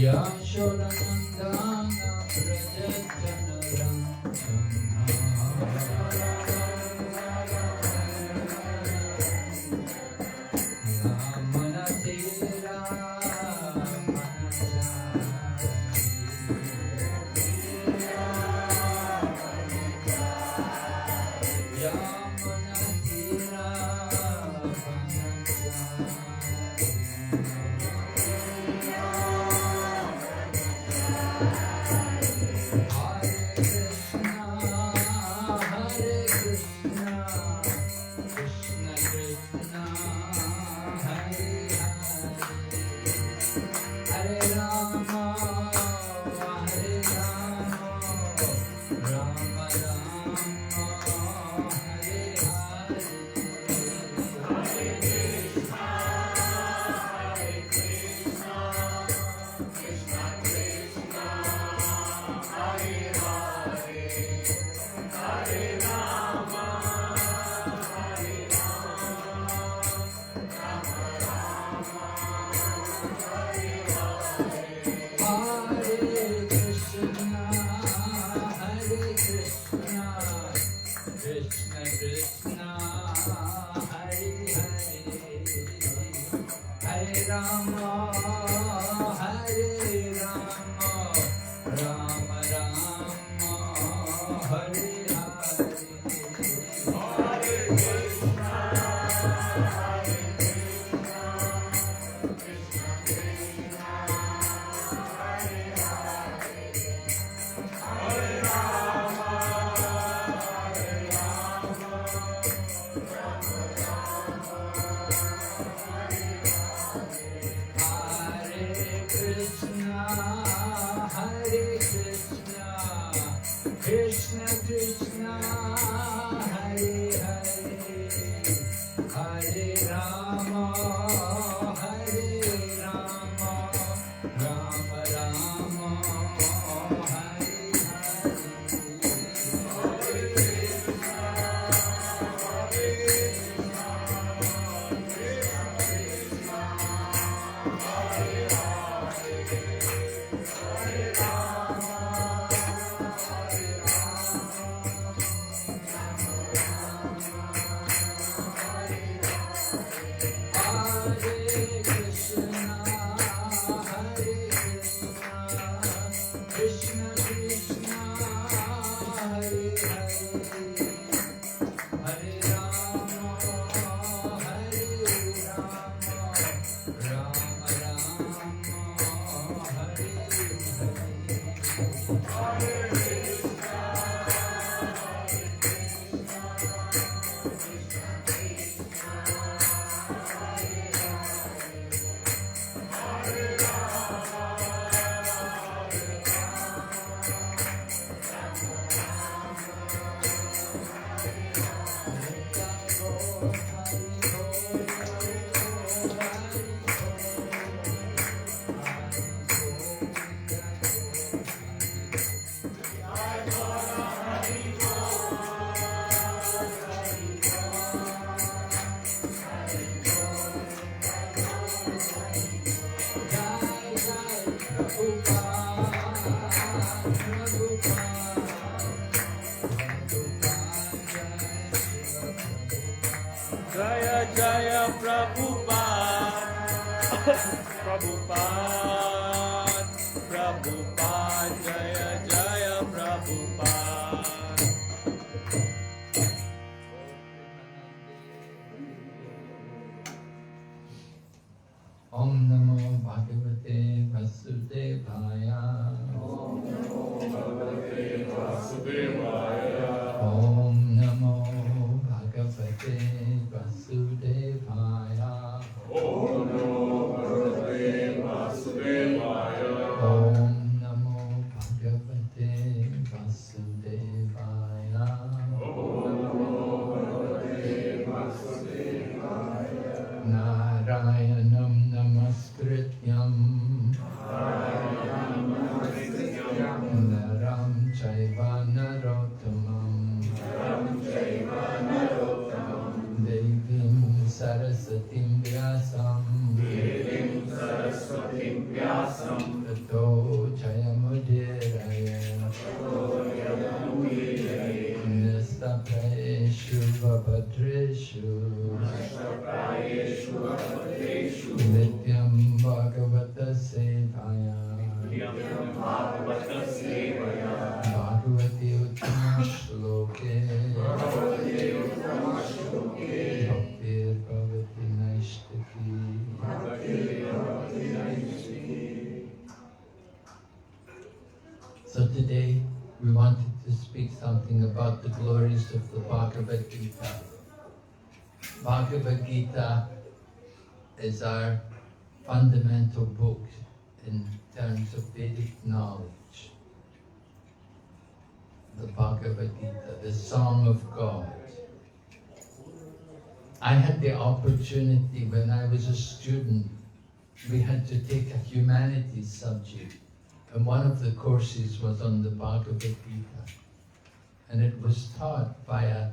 Yashodanandana Prajajanaram Yamanatira Jaya Prabhupada, Prabhupada, Prabhupada, Jaya Jaya Prabhupada. Om Namo Bhagavate Vasudevaya. Om Namo Bhagavate Vasudevaya. Om Namo Bhagavate Vasudevaya. Om Namo Bhagavate Vasudevaya. Om Namo Bhagavate Vasudevaya. Om Namo Bhagavate Vasudevaya. Narayanam Namaskrityam Naram Chaiva Narottamam Devim Sarasatim Vyasam Tato Nashtaprayeshu Vabhadreshu Nashtaprayeshu Vabhadreshu Nityam Bhagavata Sevaya Nityam Bhagavata Sevaya Bhagavati Uttama Shloke Bhagavate Uttama Shloke Bhaktir Bhavati Naishtaki. Bhakti Bhavati Naishtaki. So today we wanted to speak something about the glories of the Bhagavad Gita. Bhagavad Gita is our fundamental book in terms of Vedic knowledge. The Bhagavad Gita, the Song of God. I had the opportunity when I was a student, we had to take a humanities subject, and one of the courses was on the Bhagavad Gita. And it was taught by a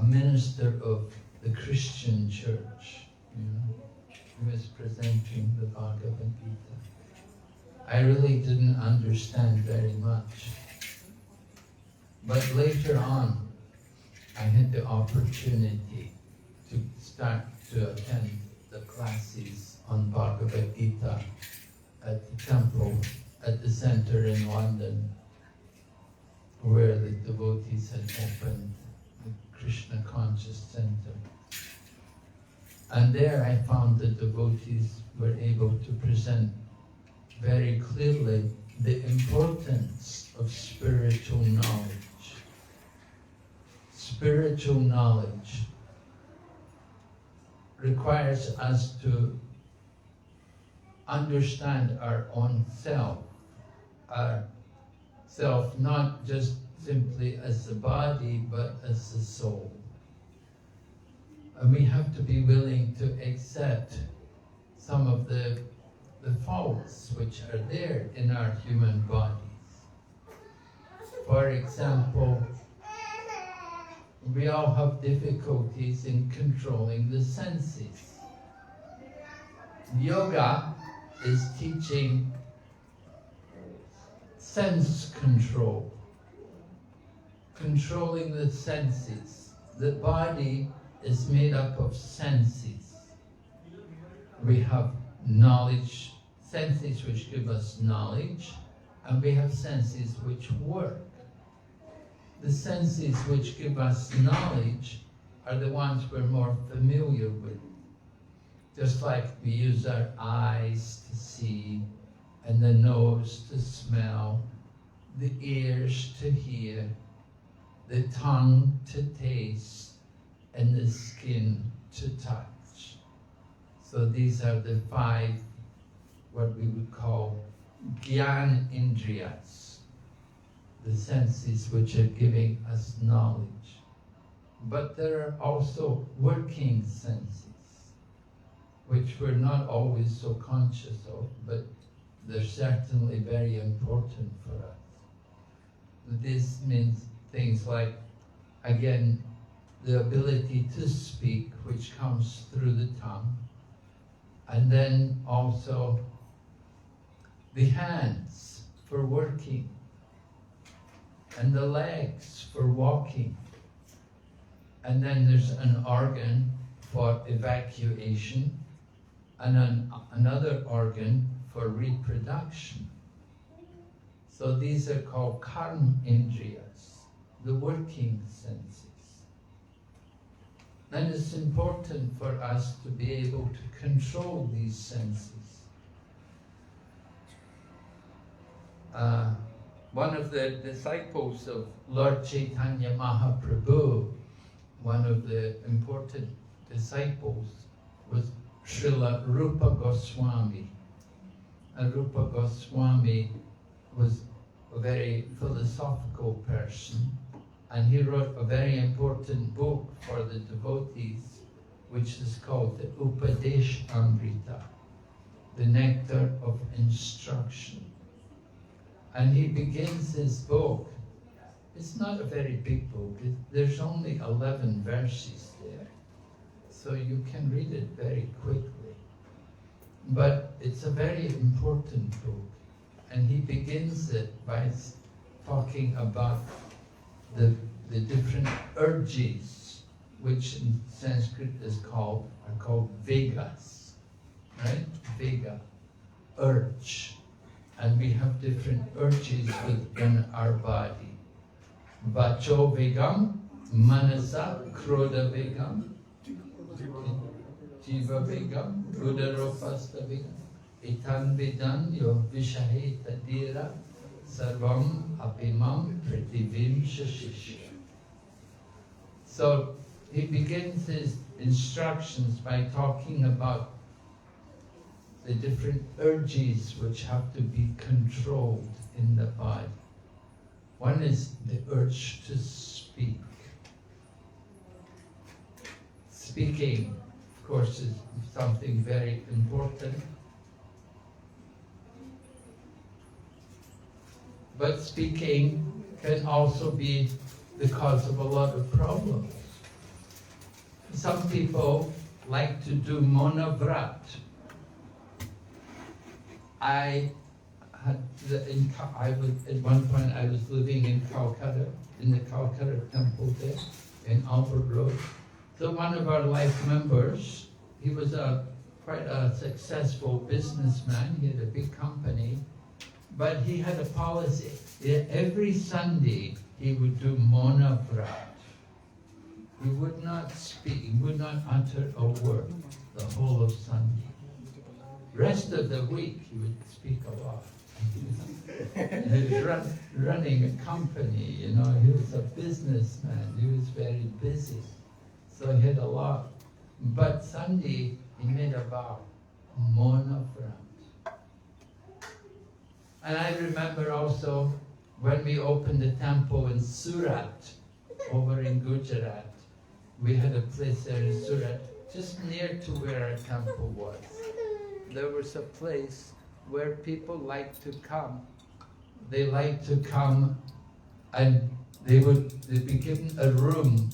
minister of the Christian church, who was presenting the Bhagavad Gita. I really didn't understand very much. But later on, I had the opportunity to start to attend the classes on Bhagavad Gita at the temple, at the center in London, where the devotees had opened the Krishna Conscious Center. And there I found the devotees were able to present very clearly the importance of spiritual knowledge. Spiritual knowledge requires us to understand our own self, not just simply as the body, but as the soul. And we have to be willing to accept some of the faults which are there in our human bodies. For example, we all have difficulties in controlling the senses. Yoga is teaching sense control, controlling the senses. The body is made up of senses. We have knowledge, senses which give us knowledge, and we have senses which work. The senses which give us knowledge are the ones we're more familiar with. Just like we use our eyes to see, and the nose to smell, the ears to hear, the tongue to taste, and the skin to touch. So these are the 5, what we would call Gyan Indriyas, the senses which are giving us knowledge. But there are also working senses, which we're not always so conscious of, but they're certainly very important for us. This means things like, again, the ability to speak, which comes through the tongue, and then also the hands for working, and the legs for walking. And then there's an organ for evacuation, and another organ for reproduction. So these are called karma indriyas, the working senses. And it's important for us to be able to control these senses. One of the disciples of Lord Chaitanya Mahaprabhu, one of the important disciples, was Srila Rupa Goswami. And Rupa Goswami was a very philosophical person, and he wrote a very important book for the devotees, which is called the Upadesh Amrita, the nectar of instruction. And he begins his book. It's not a very big book. There's only 11 verses there, so you can read it very quickly. But it's a very important book. And he begins it by talking about the the different urges, which in Sanskrit are called Vegas, right? Vega, urge. And we have different urges within our body. Vacho Vegam, Manasa, Krodha Vegam, Jiva Vegam, Udaropasta Vegam, Itan Vedan, Yo Vishahe Tadira, Sarvam Apimam Prativim Shashisha. So he begins his instructions by talking about the different urges which have to be controlled in the body. One is the urge to speak. Speaking, of course, is something very important. But speaking can also be the cause of a lot of problems. Some people like to do monavrat. At one point I was living in Calcutta, in the Calcutta temple there, in Albert Road. So one of our life members, he was quite a successful businessman, he had a big company, but he had a policy. Every Sunday he would do monavrat. He would not speak, he would not utter a word the whole of Sunday. Rest of the week he would speak a lot. He was running a company, you know, he was a businessman, he was very busy. So he had a lot. But Sunday he made a vow, monavrat. And I remember also when we opened the temple in Surat, over in Gujarat, we had a place there in Surat, just near to where our temple was. There was a place where people like to come. They like to come and they'd be given a room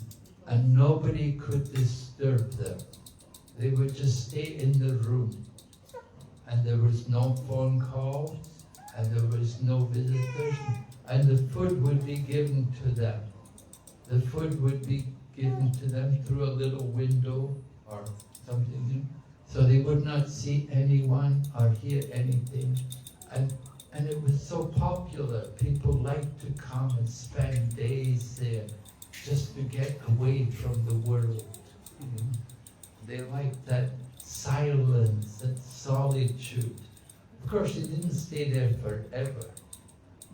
and nobody could disturb them. They would just stay in the room. And there was no phone calls and there was no visitors. And the food would be given to them. The food would be given to them through a little window or something. So they would not see anyone or hear anything. And it was so popular. People liked to come and spend days there just to get away from the world. They liked that silence, that solitude. Of course, they didn't stay there forever,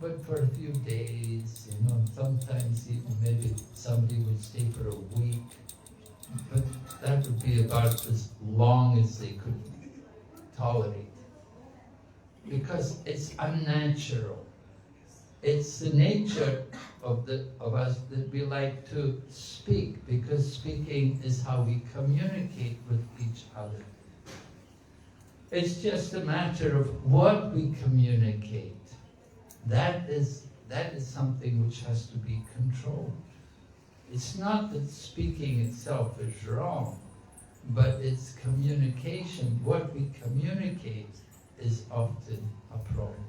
but for a few days, you know, sometimes even maybe somebody would stay for a week. But that would be about as long as they could tolerate. Because it's unnatural. It's the nature of us that we like to speak, because speaking is how we communicate with each other. It's just a matter of what we communicate. That is something which has to be controlled. It's not that speaking itself is wrong, but it's communication. What we communicate is often a problem.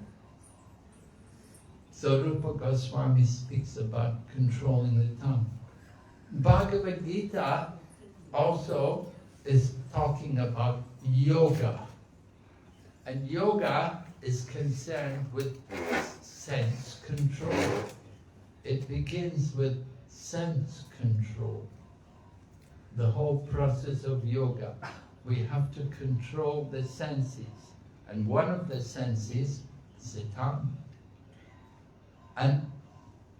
So Rupa Goswami speaks about controlling the tongue. Bhagavad Gita also is talking about yoga. And yoga is concerned with sense control. It begins with sense control. The whole process of yoga. We have to control the senses. And one of the senses is the tongue. And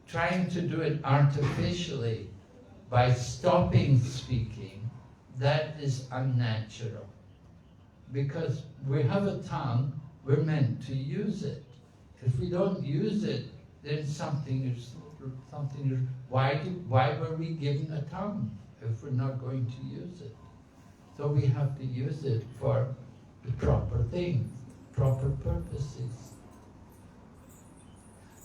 trying to do it artificially by stopping speaking, that is unnatural. Because we have a tongue, we're meant to use it. If we don't use it, then something is why were we given a tongue if we're not going to use it? So we have to use it for the proper things, proper purposes.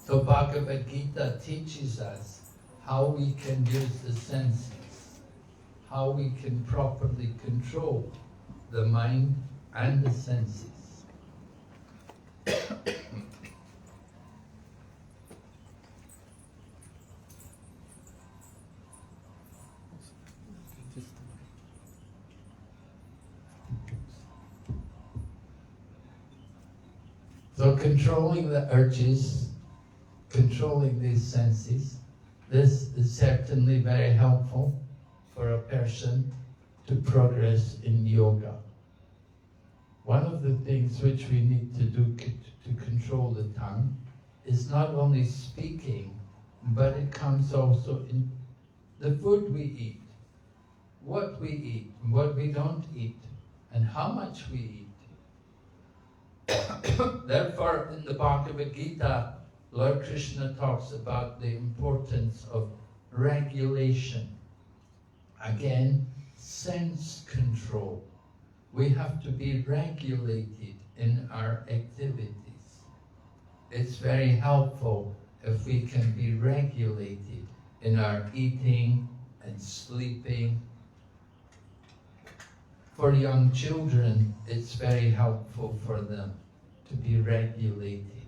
So Bhagavad Gita teaches us how we can use the senses, how we can properly control the mind and the senses. So controlling the urges, controlling these senses, this is certainly very helpful for a person to progress in yoga. One of the things which we need to do to control the tongue is not only speaking, but it comes also in the food we eat, what we eat, what we don't eat, and how much we eat. Therefore, in the Bhagavad Gita, Lord Krishna talks about the importance of regulation. Again, sense control. We have to be regulated in our activities. It's very helpful if we can be regulated in our eating and sleeping. For young children, it's very helpful for them to be regulated,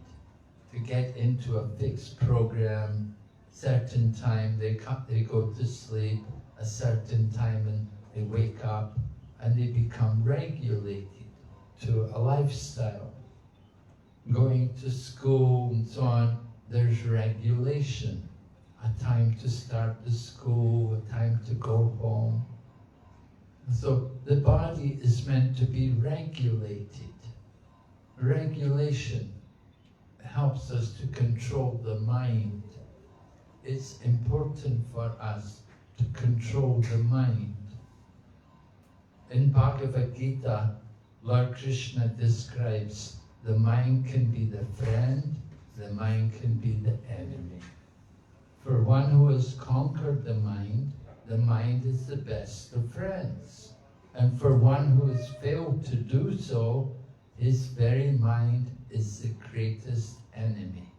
to get into a fixed program, certain time they go to sleep, a certain time and they wake up, and they become regulated to a lifestyle. Going to school and so on, there's regulation. A time to start the school, a time to go home. So the body is meant to be regulated. Regulation helps us to control the mind. It's important for us to control the mind. In Bhagavad Gita, Lord Krishna describes the mind can be the friend, the mind can be the enemy. For one who has conquered the mind is the best of friends. And for one who has failed to do so, his very mind is the greatest enemy.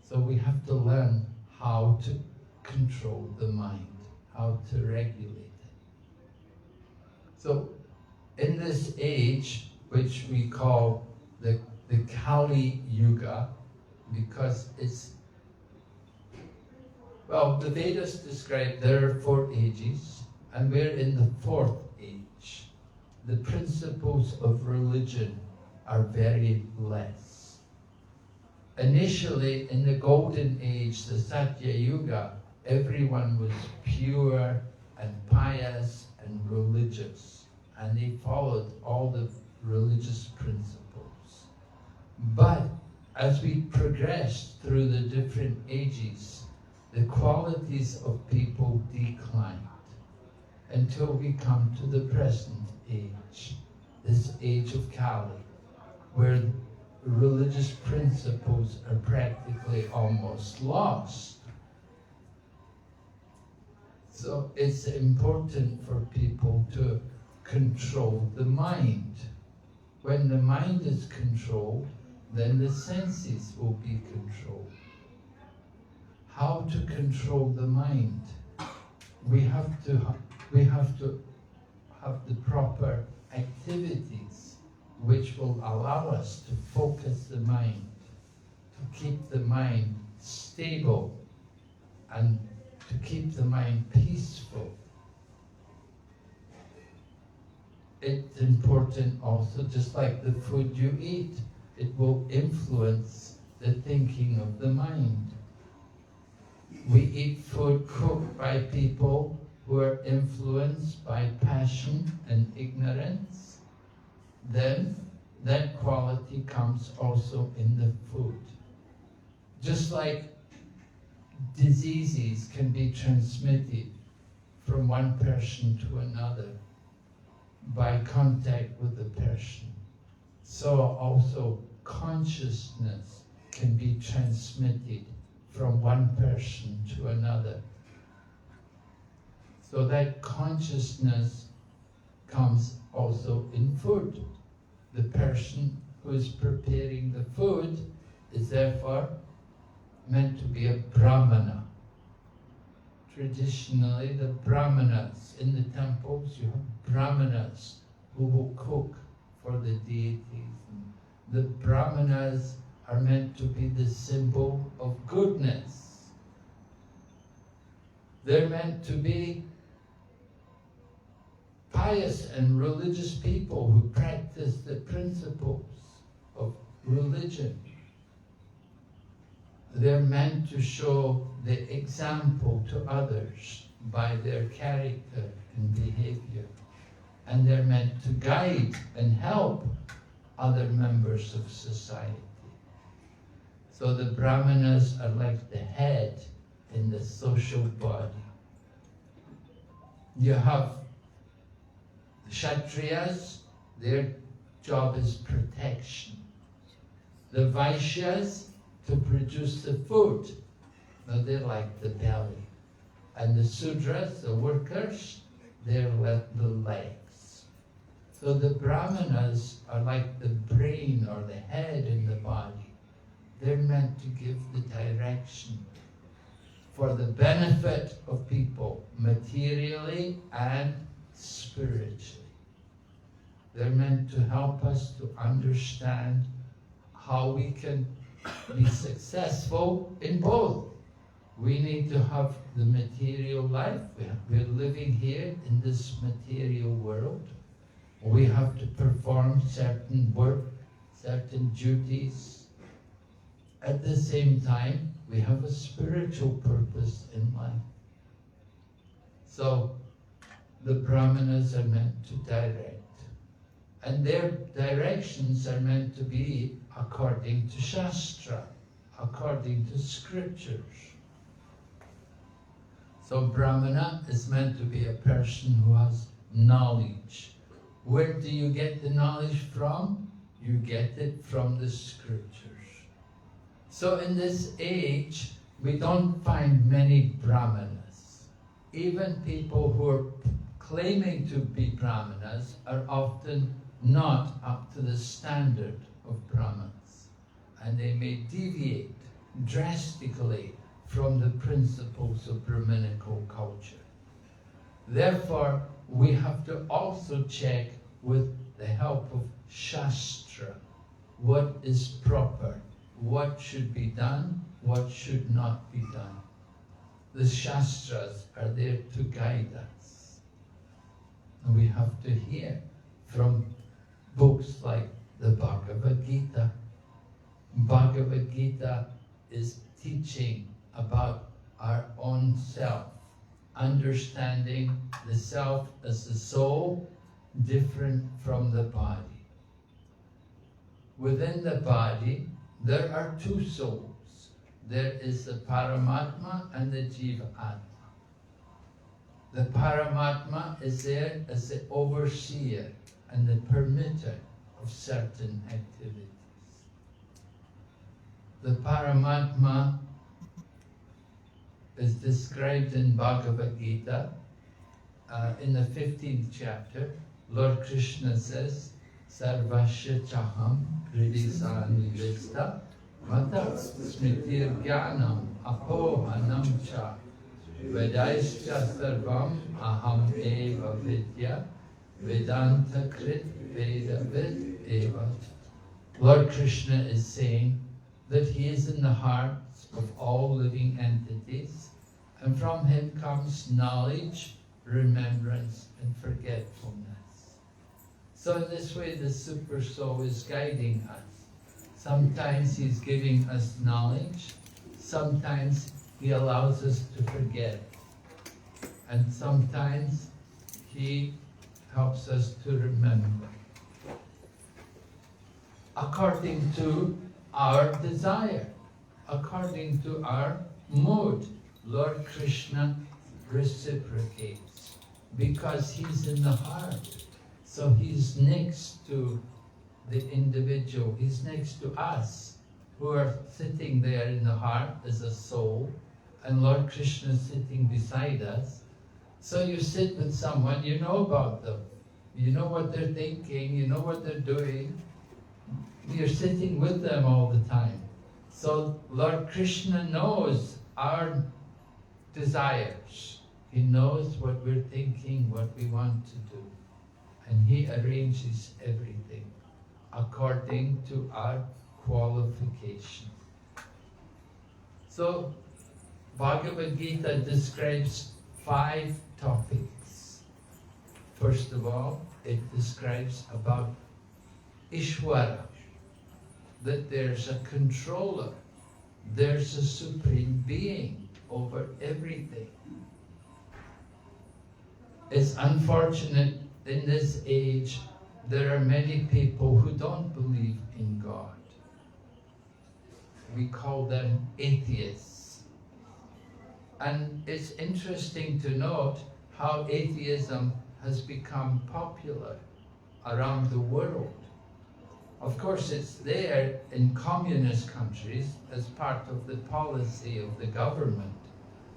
So we have to learn how to control the mind, how to regulate it. So in this age, which we call the Kali Yuga, because it's, well, the Vedas describe there are 4 ages, and we're in the 4th age. The principles of religion are very less. Initially, in the golden age, the Satya Yuga, everyone was pure and pious and religious, and they followed all the religious principles. But as we progressed through the different ages, the qualities of people declined until we come to the present age, this age of Kali, where religious principles are practically almost lost. So it's important for people to control the mind. When the mind is controlled, then the senses will be controlled. How to control the mind? We have to have the proper activities which will allow us to focus the mind, to keep the mind stable and to keep the mind peaceful. It's important also, just like the food you eat, it will influence the thinking of the mind. We eat food cooked by people who are influenced by passion and ignorance. Then that quality comes also in the food. Just like diseases can be transmitted from one person to another by contact with the person, so also consciousness can be transmitted from one person to another. So that consciousness comes also in food. The person who is preparing the food is therefore meant to be a Brahmana. Traditionally, the Brahmanas in the temples, you have Brahmanas who will cook for the deities. The Brahmanas are meant to be the symbol of goodness. They're meant to be pious and religious people who practice the principles of religion. They're meant to show the example to others by their character and behavior. And they're meant to guide and help other members of society. So the Brahmanas are like the head in the social body. You have the Kshatriyas, their job is protection. The Vaishyas, to produce the food. Now they're like the belly. And the Sudras, the workers, they're like the legs. So the Brahmanas are like the brain or the head in the body. They're meant to give the direction for the benefit of people, materially and spiritually. They're meant to help us to understand how we can be successful in both. We need to have the material life. We're living here in this material world. We have to perform certain work, certain duties. At the same time, we have a spiritual purpose in life. So the Brahmanas are meant to direct. And their directions are meant to be according to Shastra, according to scriptures. So Brahmana is meant to be a person who has knowledge. Where do you get the knowledge from? You get it from the scriptures. So in this age, we don't find many Brahmanas. Even people who are claiming to be Brahmanas are often not up to the standard of Brahmanas. And they may deviate drastically from the principles of Brahminical culture. Therefore, we have to also check with the help of Shastra what is proper, what should be done, what should not be done. The Shastras are there to guide us. And we have to hear from books like the Bhagavad Gita. Bhagavad Gita is teaching about our own self, understanding the self as the soul, different from the body. Within the body, there are two souls. There is the Paramatma and the Jiva Atma. The Paramatma is there as the overseer and the permitter of certain activities. The Paramatma is described in Bhagavad Gita. In the 15th chapter, Lord Krishna says, Sarvasya chaham hridisannivista mata smritir jnanam apohanam cha vedaischa sarvam aham eva vidya vedanta krit vedavid eva. Lord Krishna is saying that he is in the hearts of all living entities, and from him comes knowledge, remembrance, and forgetfulness. So in this way, the Super Soul is guiding us. Sometimes he's giving us knowledge, sometimes he allows us to forget, and sometimes he helps us to remember. According to our desire, according to our mood, Lord Krishna reciprocates because he's in the heart. So he's next to the individual, he's next to us who are sitting there in the heart as a soul, and Lord Krishna is sitting beside us. So you sit with someone, you know about them, you know what they're thinking, you know what they're doing. You're sitting with them all the time. So Lord Krishna knows our desires. He knows what we're thinking, what we want to do. And he arranges everything according to our qualification. So Bhagavad Gita describes 5 topics. First of all, it describes about Ishvara, that there's a controller, there's a supreme being over everything. It's unfortunate in this age there are many people who don't believe in God. We call them atheists. And it's interesting to note how atheism has become popular around the world. Of course, it's there in communist countries as part of the policy of the government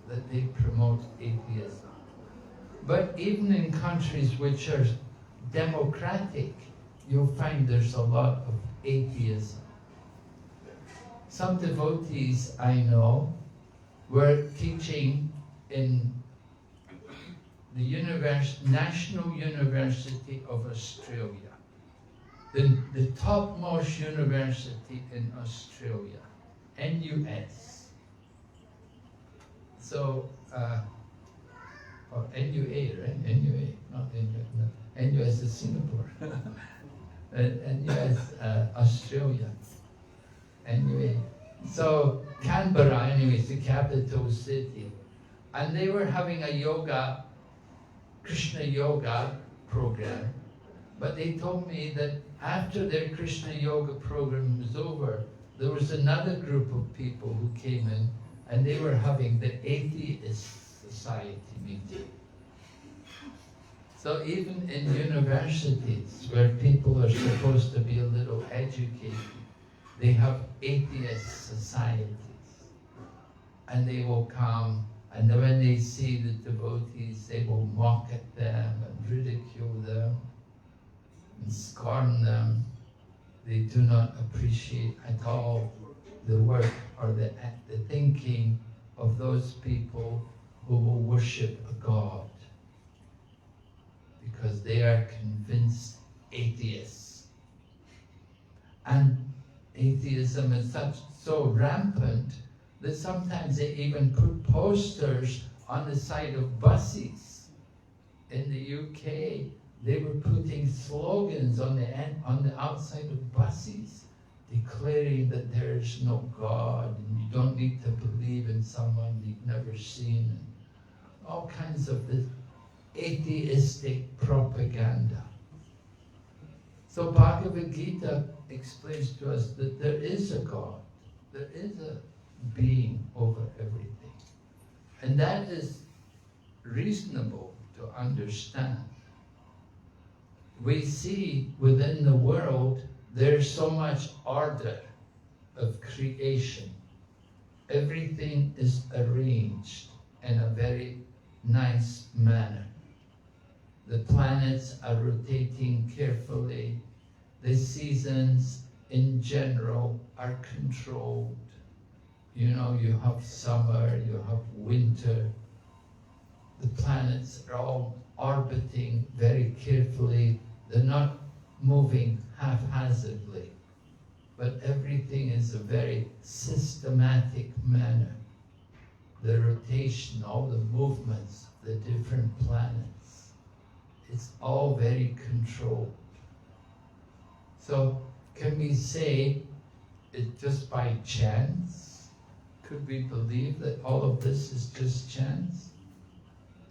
that they promote atheism. But even in countries which are democratic, you'll find there's a lot of atheism. Some devotees I know were teaching in the National University of Australia, the topmost university in Australia, NUS. So, or NUA, right? NUA, not NUS. NUS is Singapore. NUS, Australia. NUA. So Canberra, anyway, is the capital city. And they were having a yoga, Krishna yoga program. But they told me that after their Krishna yoga program was over, there was another group of people who came in and they were having the Atheist Society meeting. So even in universities where people are supposed to be a little educated, they have atheist societies. And they will come, and then when they see the devotees, they will mock at them and ridicule them and scorn them. They do not appreciate at all the work or the thinking of those people who will worship a God, because they are convinced atheists. And atheism is so rampant that sometimes they even put posters on the side of buses. In the UK, they were putting slogans on the outside of buses, declaring that there is no God and you don't need to believe in someone you've never seen, and all kinds of this atheistic propaganda. So Bhagavad Gita explains to us that there is a God, there is a being over everything. And that is reasonable to understand. We see within the world there's so much order of creation. Everything is arranged in a very nice manner. The planets are rotating carefully. The seasons in general are controlled. You know, you have summer, you have winter. The planets are all orbiting very carefully. They're not moving haphazardly, but everything is a very systematic manner. The rotation, all the movements, the different planets, it's all very controlled. So can we say it just by chance? Could we believe that all of this is just chance?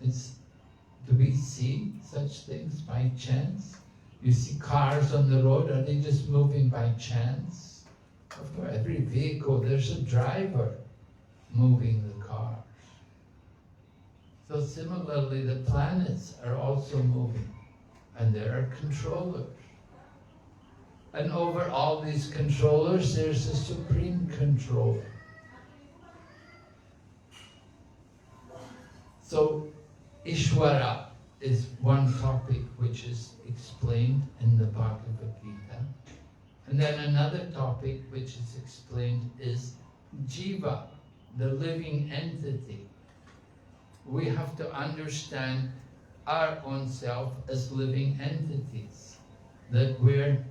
Do we see such things by chance? You see cars on the road, are they just moving by chance? Of course, every vehicle, there's a driver moving the cars. So similarly, the planets are also moving, and there are controllers. And over all these controllers, there's a supreme controller. So Ishvara is one topic which is explained in the Bhagavad Gita. And then another topic which is explained is Jiva, the living entity. We have to understand our own self as living entities, that we're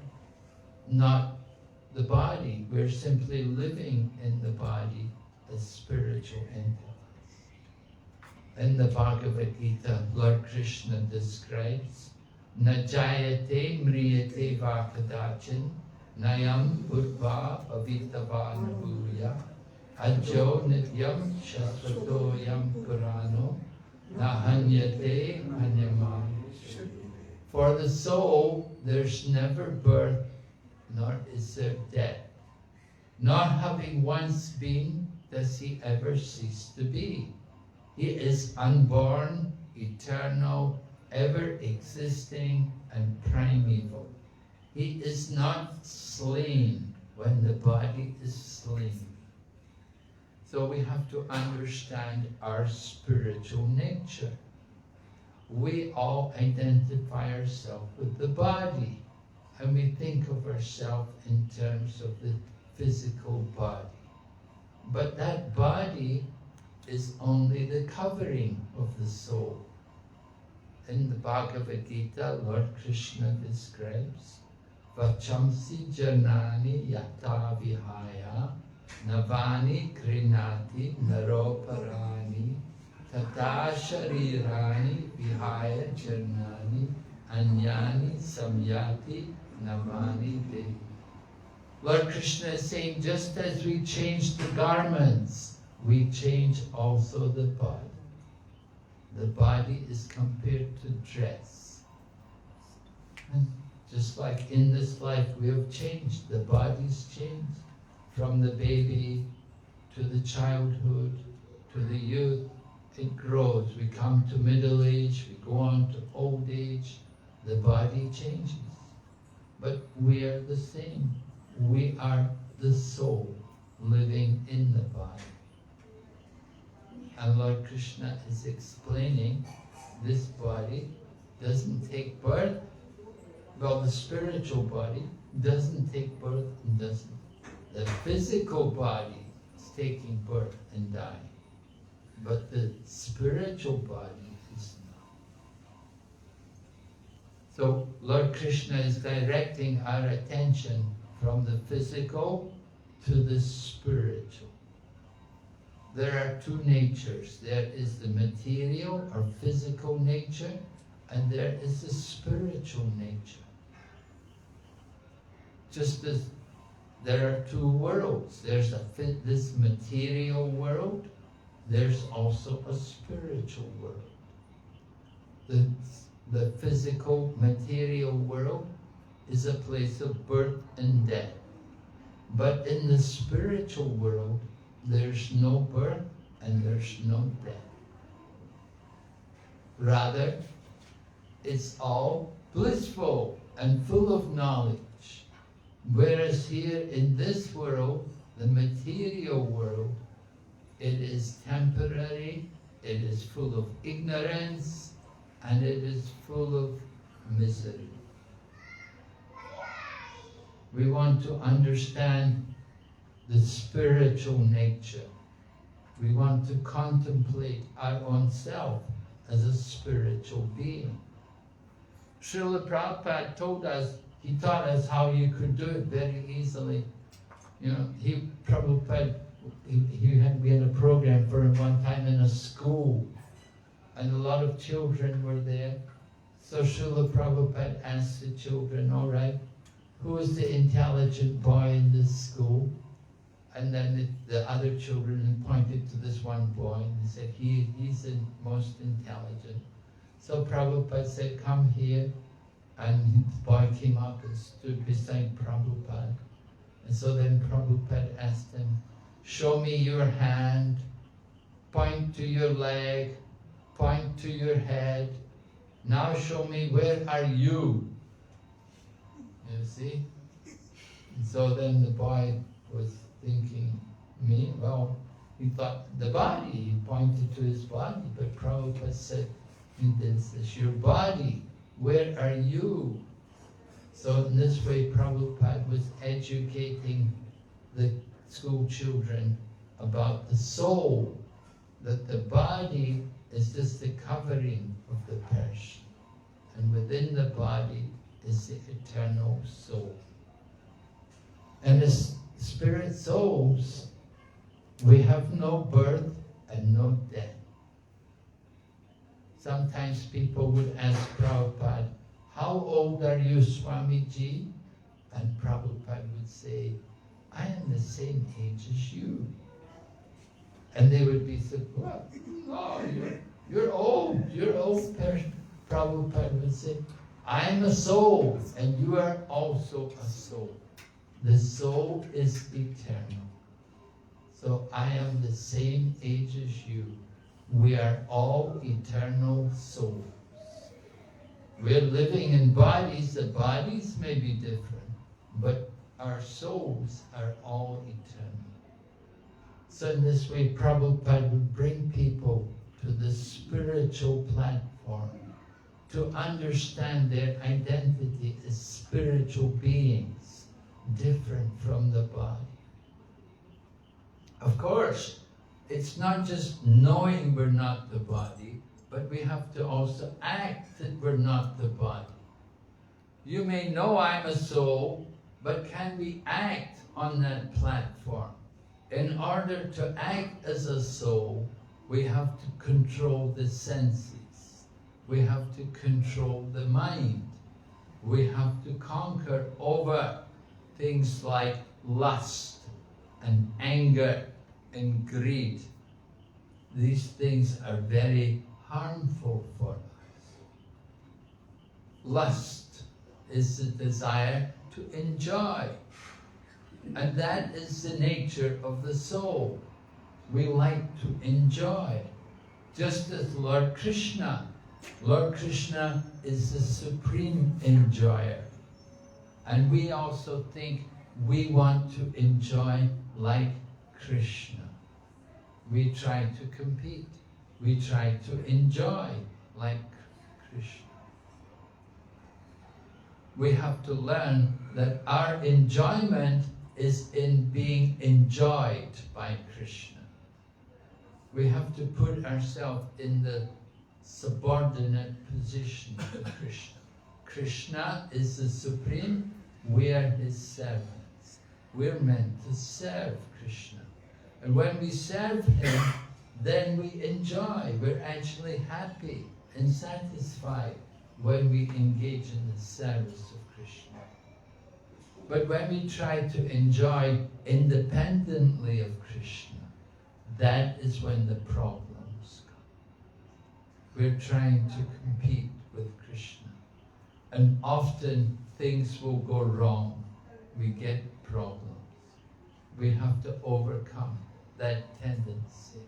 not the body, we're simply living in the body as spiritual entities. In the Bhagavad Gita, Lord Krishna describes, Na jayate mriyate va kadachin, Nayam Bhutva Pavitava Nabuya Ajo Nityam Shasvatoyam Purano Nahanyate Hanyamam. For the soul, there's never birth, nor is there death. Not having once been, does he ever cease to be. He is unborn, eternal, ever existing, and primeval. He is not slain when the body is slain. So we have to understand our spiritual nature. We all identify ourselves with the body, and we think of ourselves in terms of the physical body. But that body is only the covering of the soul. In the Bhagavad Gita, Lord Krishna describes Vachamsi janani yata vihaya navani krinati naroparani tata sharirani vihaya janani anyani samyati navani devi. Lord Krishna is saying, just as we change the garments, we change also the body. The body is compared to dress. And just like in this life we have changed, the body's changed. From the baby to the childhood, to the youth, it grows. We come to middle age, we go on to old age, the body changes. But we are the same. We are the soul living in the body. And Lord Krishna is explaining this body doesn't take birth. Well, the spiritual body doesn't take birth and doesn't. The physical body is taking birth and dying. But the spiritual body is not. So Lord Krishna is directing our attention from the physical to the spiritual. There are two natures. There is the material or physical nature, and there is the spiritual nature. Just as there are two worlds. There's this material world, there's also a spiritual world. The physical material world is a place of birth and death. But in the spiritual world, there's no birth and there's no death. Rather, it's all blissful and full of knowledge. Whereas here in this world, the material world, it is temporary, it is full of ignorance, and it is full of misery. We want to understand the spiritual nature. We want to contemplate our own self as a spiritual being. Srila Prabhupada told us, he taught us how you could do it very easily. You know, we had a program for him one time in a school, and a lot of children were there. So Srila Prabhupada asked the children, all right, who is the intelligent boy in this school? And then the other children pointed to this one boy and said, he's the most intelligent. So Prabhupada said, come here. And the boy came up and stood beside Prabhupada. And so then Prabhupada asked him, show me your hand, point to your leg, point to your head. Now show me, where are you? You see? And so then the boy was thinking, me? Well, he thought the body, he pointed to his body, but Prabhupada said, this is your body. Where are you? So in this way, Prabhupada was educating the school children about the soul, that the body is just the covering of the person, and within the body is the eternal soul. And as spirit souls, we have no birth and no death. Sometimes people would ask Prabhupada, how old are you, Swamiji? And Prabhupada would say, I am the same age as you. And they would be so, well, no, you're old person. Prabhupada would say, I am a soul, and you are also a soul. The soul is eternal. So I am the same age as you. We are all eternal souls. We're living in bodies. The bodies may be different, but our souls are all eternal. So in this way, Prabhupada would bring people to the spiritual platform to understand their identity as spiritual beings, different from the body. Of course, it's not just knowing we're not the body, but we have to also act that we're not the body. You may know I'm a soul, but can we act on that platform? In order to act as a soul, we have to control the senses. We have to control the mind. We have to conquer over things like lust and anger and greed. These things are very harmful for us. Lust is the desire to enjoy. And that is the nature of the soul. We like to enjoy. Just as Lord Krishna. Lord Krishna is the supreme enjoyer. And we also think we want to enjoy like Krishna. We try to compete. We try to enjoy like Krishna. We have to learn that our enjoyment is in being enjoyed by Krishna. We have to put ourselves in the subordinate position to Krishna. Krishna is the supreme, we are his servants. We're meant to serve Krishna. And when we serve him, then we enjoy. We're actually happy and satisfied when we engage in the service of Krishna. But when we try to enjoy independently of Krishna, that is when the problems come. We're trying to compete with Krishna. And often things will go wrong. We get problems. We have to overcome that tendency.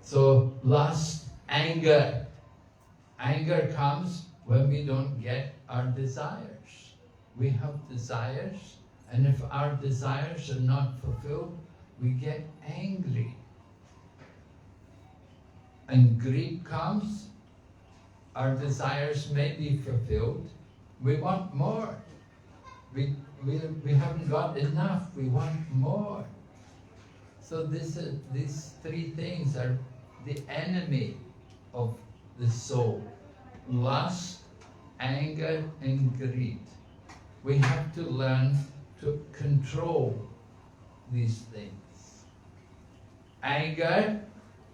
So lust, anger. Anger comes when we don't get our desires. We have desires, and if our desires are not fulfilled, we get angry. And greed comes, our desires may be fulfilled, we want more. We haven't got enough, we want more. So these three things are the enemy of the soul. Lust, anger, and greed. We have to learn to control these things. Anger,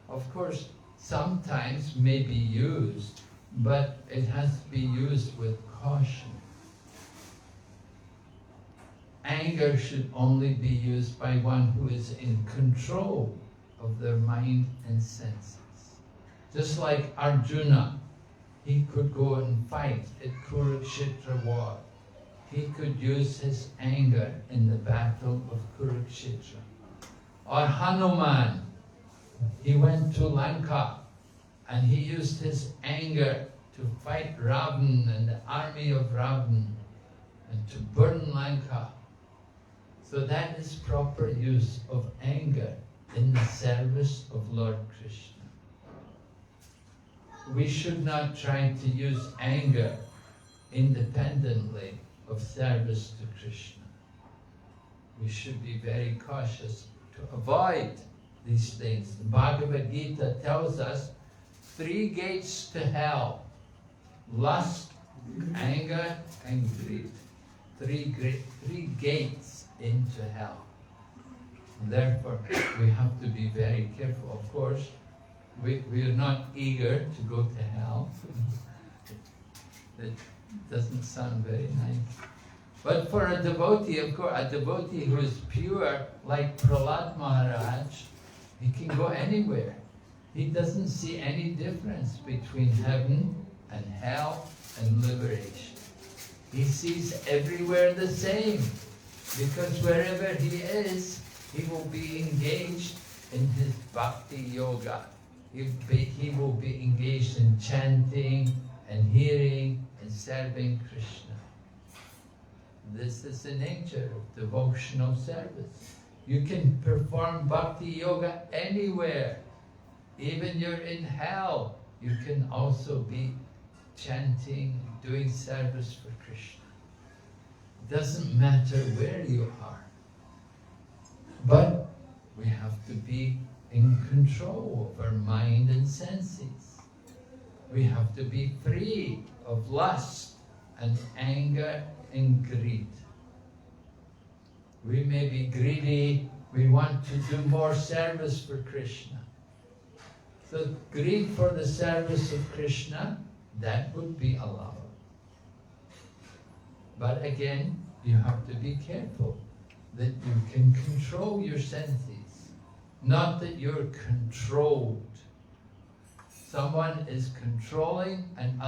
of course, sometimes may be used, but it has to be used with caution. Anger should only be used by one who is in control of their mind and senses. Just like Arjuna, he could go and fight at Kurukshetra war. He could use his anger in the battle of Kurukshetra. Or Hanuman, he went to Lanka and he used his anger to fight Ravan and the army of Ravan and to burn Lanka. So that is proper use of anger in the service of Lord Krishna. We should not try to use anger independently of service to Krishna. We should be very cautious to avoid these things. The Bhagavad Gita tells us 3 gates to hell: lust, anger, and greed. 3 gates into hell. And therefore, we have to be very careful. Of course, we are not eager to go to hell. That doesn't sound very nice. But for a devotee, of course, a devotee who is pure, like Prahlad Maharaj, he can go anywhere. He doesn't see any difference between heaven and hell and liberation. He sees everywhere the same, because wherever he is, he will be engaged in his Bhakti yoga. He will be engaged in chanting and hearing and serving Krishna. This is the nature of devotional service. You can perform Bhakti yoga anywhere. Even you're in hell, you can also be chanting, doing service for Krishna. It doesn't matter where you are. But we have to be in control of our mind and senses. We have to be free of lust and anger and greed. We may be greedy, we want to do more service for Krishna. So greed for the service of Krishna, that would be allowed. But again, you have to be careful that you can control your senses, not that you're controlled. Someone is controlling and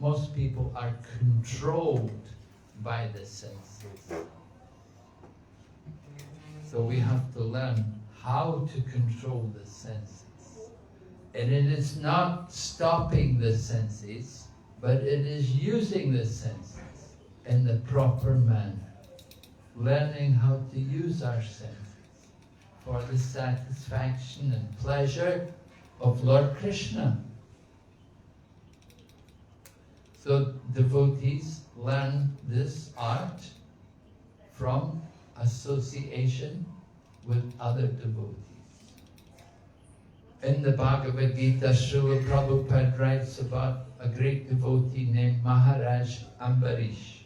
most people are controlled by the senses. So we have to learn how to control the senses. And it is not stopping the senses, but it is using the senses in the proper manner. Learning how to use our senses for the satisfaction and pleasure of Lord Krishna. So devotees learn this art from association with other devotees. In the Bhagavad Gita, Srila Prabhupada writes about a great devotee named Maharaj Ambarish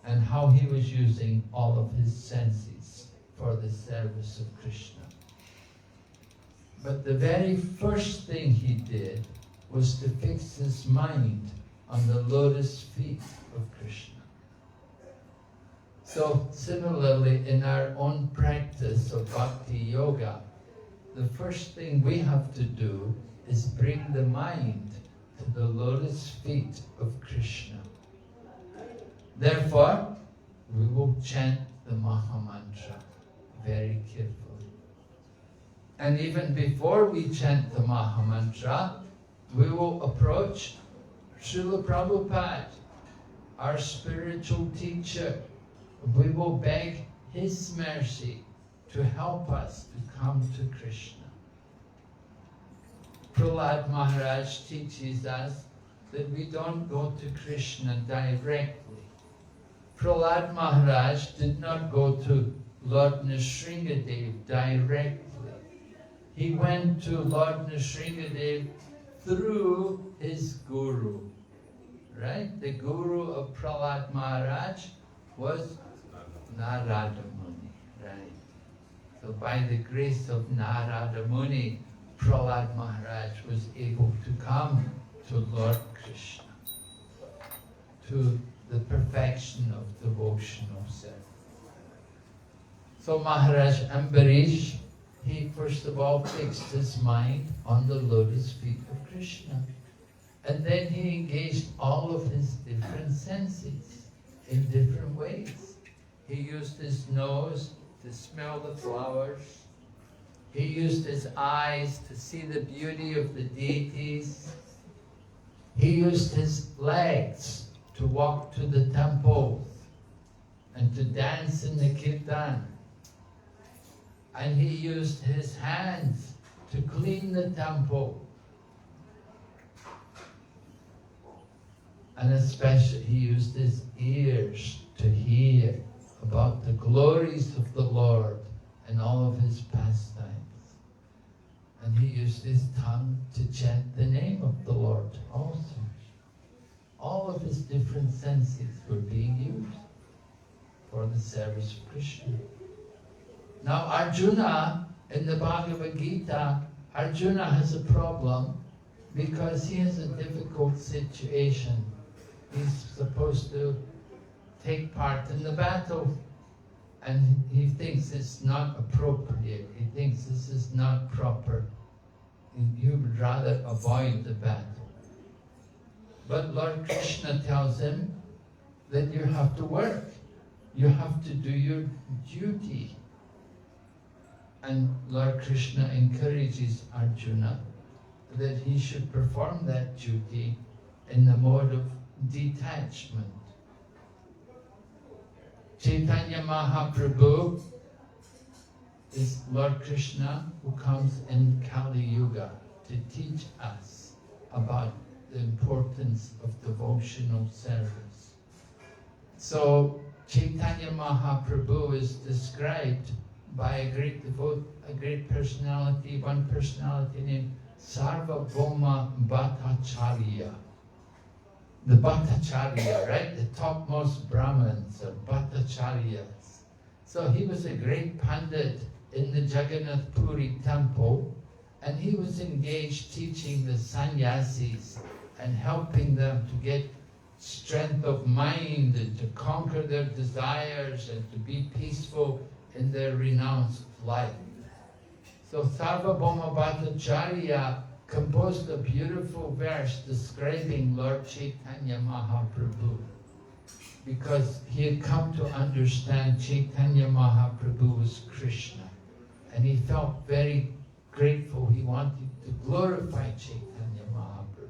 and how he was using all of his senses for the service of Krishna. But the very first thing he did was to fix his mind on the lotus feet of Krishna. So similarly, in our own practice of Bhakti Yoga, the first thing we have to do is bring the mind to the lotus feet of Krishna. Therefore, we will chant the Maha Mantra very carefully. And even before we chant the Maha Mantra, we will approach Srila Prabhupada, our spiritual teacher. We will beg his mercy to help us to come to Krishna. Prahlad Maharaj teaches us that we don't go to Krishna directly. Prahlad Maharaj did not go to Lord Nrsingadev directly. He went to Lord Nrsingadev through his guru. Right? The guru of Prahlad Maharaj was Narada Muni. Right? So by the grace of Narada Muni, Prahlad Maharaj was able to come to Lord Krishna, to the perfection of devotional service. So Maharaj Ambarish, he first of all fixed his mind on the lotus feet of Krishna. And then he engaged all of his different senses in different ways. He used his nose to smell the flowers. He used his eyes to see the beauty of the deities. He used his legs to walk to the temples and to dance in the kirtan. And he used his hands to clean the temple. And especially he used his ears to hear about the glories of the Lord and all of his pastimes. And he used his tongue to chant the name of the Lord also. All of his different senses were being used for the service of Krishna. Now Arjuna, in the Bhagavad Gita, Arjuna has a problem because he has a difficult situation. He's supposed to take part in the battle. And he thinks it's not appropriate. He thinks this is not proper. He would rather avoid the battle. But Lord Krishna tells him that you have to work. You have to do your duty. And Lord Krishna encourages Arjuna that he should perform that duty in the mode of detachment. Chaitanya Mahaprabhu is Lord Krishna who comes in Kali Yuga to teach us about the importance of devotional service. So Chaitanya Mahaprabhu is described by a great personality, one personality named Sarvabhauma Bhattacharya. The Bhattacharya, right? The topmost Brahmins or Bhattacharyas. So he was a great Pandit in the Jagannath Puri temple, and he was engaged teaching the sannyasis and helping them to get strength of mind and to conquer their desires and to be peaceful in their renounced life. So Sarvabhauma Bhattacharya composed a beautiful verse describing Lord Chaitanya Mahaprabhu, because he had come to understand Chaitanya Mahaprabhu was Krishna, and he felt very grateful. He wanted to glorify Chaitanya Mahaprabhu.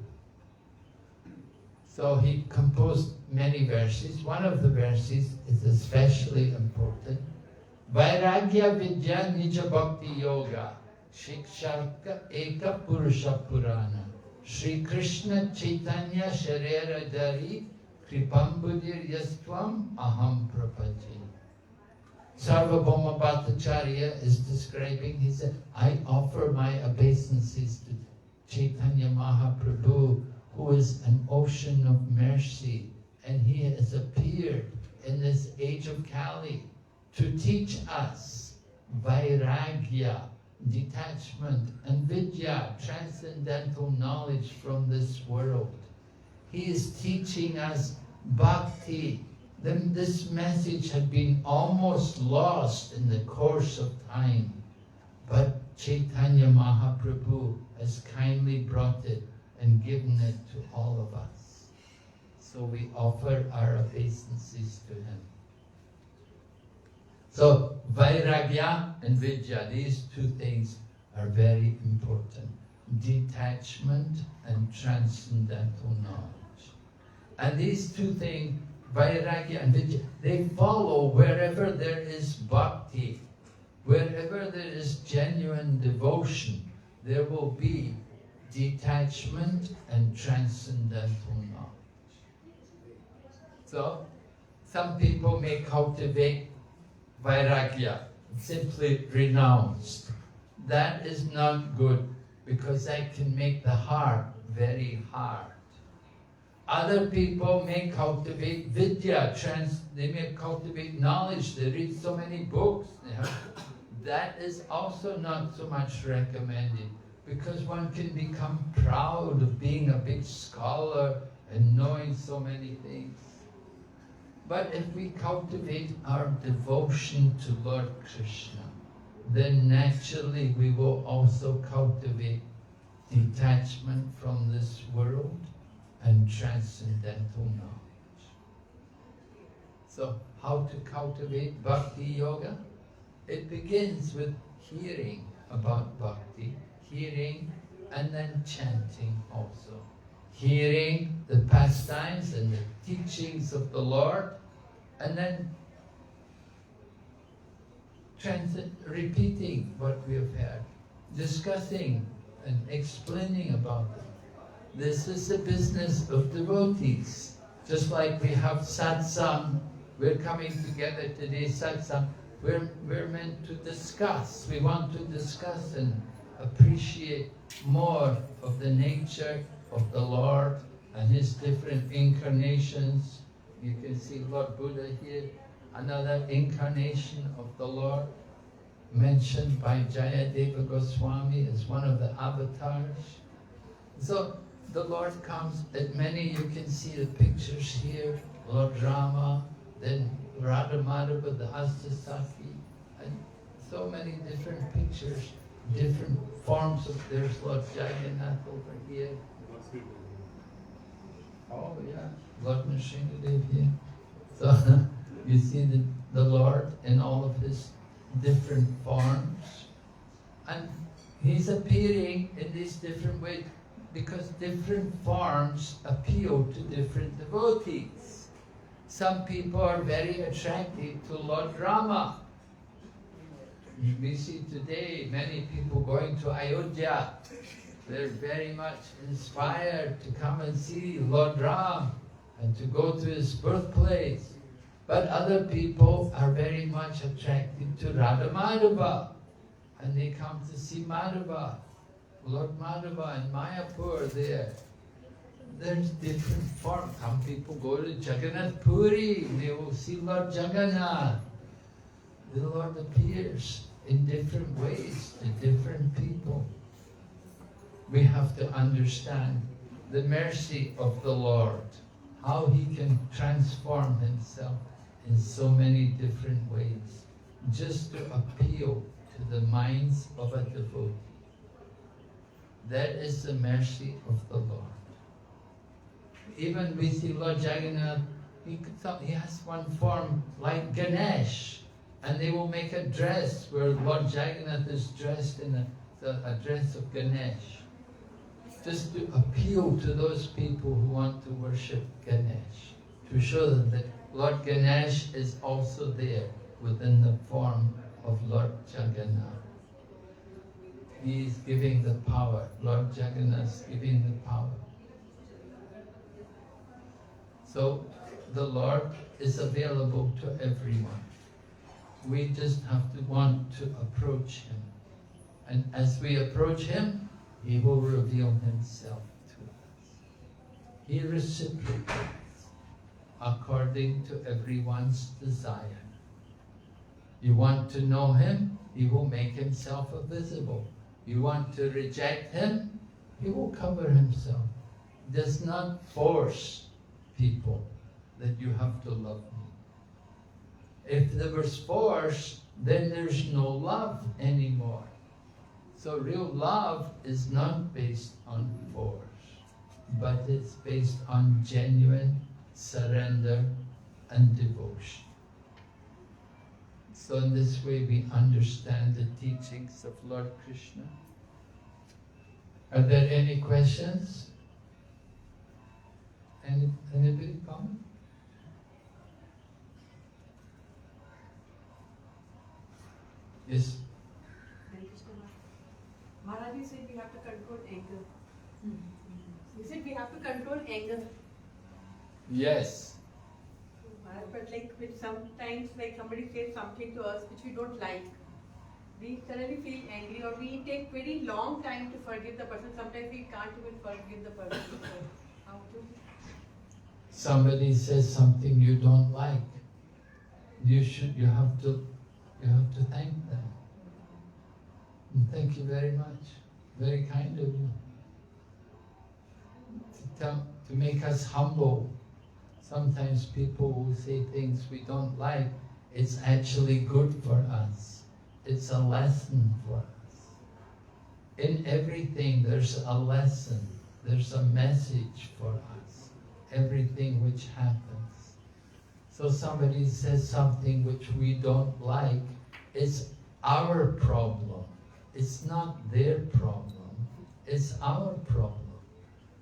So he composed many verses. One of the verses is especially important. Vairagya Vidya Nija Bhakti Yoga Shiksharka Eka Purusha Purana Shri Krishna Chaitanya Sharira Dari Kripambudir Yastvam Aham Prapati. Sarvabhauma Bhattacharya is describing, he said, I offer my obeisances to Chaitanya Mahaprabhu, who is an ocean of mercy, and he has appeared in this age of Kali to teach us vairagya, detachment, and vidya, transcendental knowledge from this world. He is teaching us bhakti. This message had been almost lost in the course of time, but Chaitanya Mahaprabhu has kindly brought it and given it to all of us. So we offer our obeisances to him. So vairagya and vidya, these two things are very important. Detachment and transcendental knowledge. And these two things, vairagya and vidya, they follow wherever there is bhakti. Wherever there is genuine devotion, there will be detachment and transcendental knowledge. So, some people may cultivate vairagya, simply renounced. That is not good, because that can make the heart very hard. Other people may cultivate vidya, they may cultivate knowledge, they read so many books. That is also not so much recommended, because one can become proud of being a big scholar and knowing so many things. But if we cultivate our devotion to Lord Krishna, then naturally we will also cultivate detachment from this world and transcendental knowledge. So, how to cultivate Bhakti Yoga? It begins with hearing about Bhakti, hearing and then chanting also. Hearing the pastimes and the teachings of the Lord, and then repeating what we have heard, discussing and explaining about them. This is the business of devotees. Just like we have satsang, we're coming together today, satsang, we're meant to discuss. We want to discuss and appreciate more of the nature of the Lord and his different incarnations. You can see Lord Buddha here, another incarnation of the Lord, mentioned by Jayadeva Goswami as one of the avatars. So the Lord comes at many, you can see the pictures here, Lord Rama, then Radha Madhava, the Hastasaki, and so many different pictures, different forms of, there's Lord Jagannath over here. Oh yeah, Lord Nrsimhadev here. So you see the Lord in all of his different forms. And he's appearing in these different ways because different forms appeal to different devotees. Some people are very attracted to Lord Rama. We see today many people going to Ayodhya. They're very much inspired to come and see Lord Ram and to go to his birthplace. But other people are very much attracted to Radha Madhava, and they come to see Madhava, Lord Madhava in Mayapur there. There's different forms. Some people go to Jagannath Puri, they will see Lord Jagannath. The Lord appears in different ways to different people. We have to understand the mercy of the Lord, how he can transform himself in so many different ways, just to appeal to the minds of a devotee. That is the mercy of the Lord. Even we see Lord Jagannath, he has one form like Ganesh, and they will make a dress where Lord Jagannath is dressed in a dress of Ganesh, just to appeal to those people who want to worship Ganesh, to show them that Lord Ganesh is also there within the form of Lord Jagannath. He is giving the power. Lord Jagannath is giving the power. So the Lord is available to everyone. We just have to want to approach him. And as we approach him, he will reveal himself to us. He reciprocates according to everyone's desire. You want to know him, he will make himself visible. You want to reject him, he will cover himself. He does not force people that you have to love me. If there was force, then there's no love anymore. So real love is not based on force, but it's based on genuine surrender and devotion. So in this way we understand the teachings of Lord Krishna. Are there any questions? Anybody comment? Yes. Maharaj, you said we have to control anger. You said we have to control anger. Yes. But like with sometimes like somebody says something to us which we don't like, we suddenly feel angry or we take very long time to forgive the person. Sometimes we can't even forgive the person. So how to? Somebody says something you don't like. You have to thank them. And thank you very much. Very kind of you. To make us humble. Sometimes people will say things we don't like. It's actually good for us. It's a lesson for us. In everything there's a lesson. There's a message for us. Everything which happens. So somebody says something which we don't like, it's our problem. It's not their problem. It's our problem.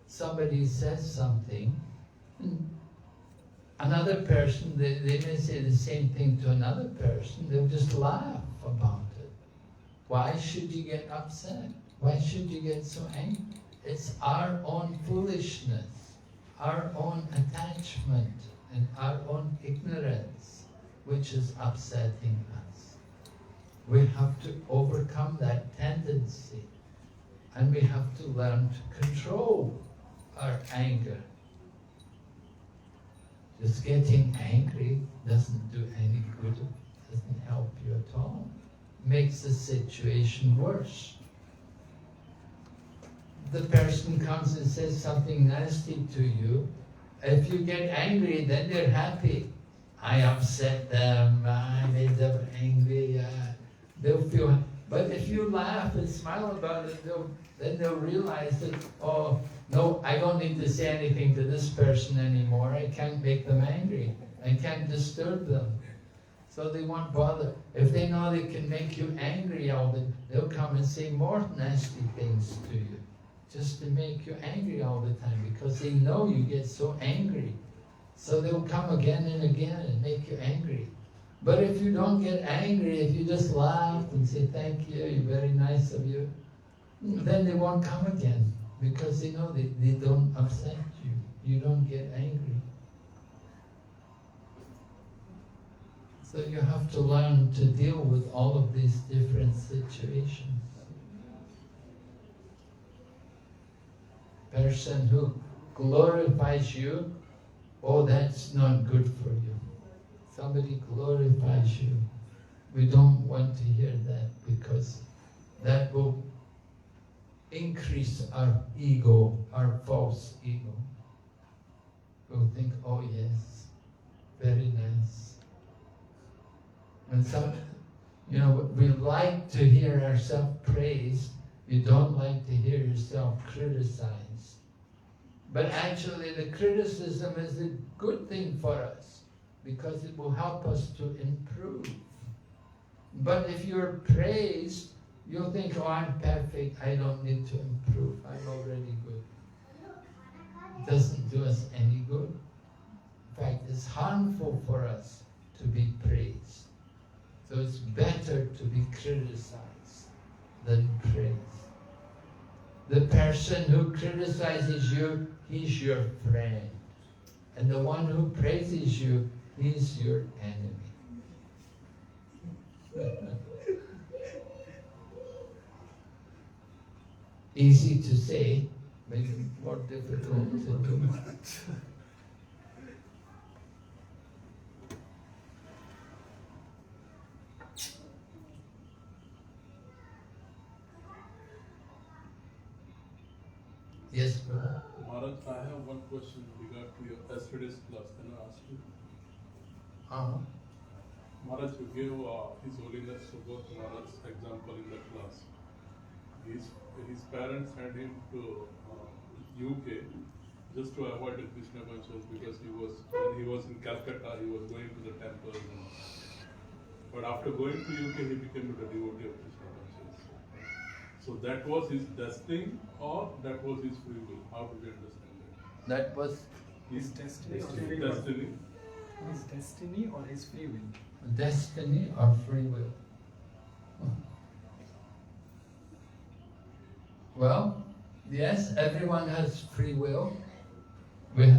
Somebody says something, and another person, they may say the same thing to another person, they'll just laugh about it. Why should you get upset? Why should you get so angry? It's our own foolishness, our own attachment, and our own ignorance which is upsetting us. We have to overcome that tendency, and we have to learn to control our anger. Just getting angry doesn't do any good, doesn't help you at all. Makes the situation worse. The person comes and says something nasty to you. If you get angry, then they're happy. I upset them, I made them angry, they'll feel, but if you laugh and smile about it, then they'll realize that, oh, no, I don't need to say anything to this person anymore, I can't make them angry, I can't disturb them. So they won't bother. If they know they can make you angry all the time, they'll come and say more nasty things to you, just to make you angry all the time, because they know you get so angry. So they'll come again and again and make you angry. But if you don't get angry, if you just laugh and say, thank you, you're very nice of you, then they won't come again, because they know they don't upset you. You don't get angry. So you have to learn to deal with all of these different situations. Person who glorifies you, oh, that's not good for you. Somebody glorifies you. We don't want to hear that, because that will increase our ego, our false ego. We'll think, oh yes, very nice. And some, we like to hear ourselves praised. You don't like to hear yourself criticized. But actually the criticism is a good thing for us, because it will help us to improve. But if you're praised, you'll think, oh, I'm perfect, I don't need to improve, I'm already good. It doesn't do us any good. In fact, it's harmful for us to be praised. So it's better to be criticized than praised. The person who criticizes you, he's your friend. And the one who praises you, he's your enemy. Easy to say, maybe more difficult to do. Yes, brother. Maharaj, I have one question with regard to your yesterday's class. Can I ask you? Maharaj, you gave His Holiness Subodh Maharaj's example in the class. His parents sent him to UK just to avoid the Krishna consciousness, because when he was in Calcutta, he was going to the temples. But after going to UK, he became a devotee of Krishna consciousness. So that was his destiny, or that was his free will? How do we understand that? That was his destiny or free will? His destiny or his free will? Destiny or free will? Well, yes, everyone has free will.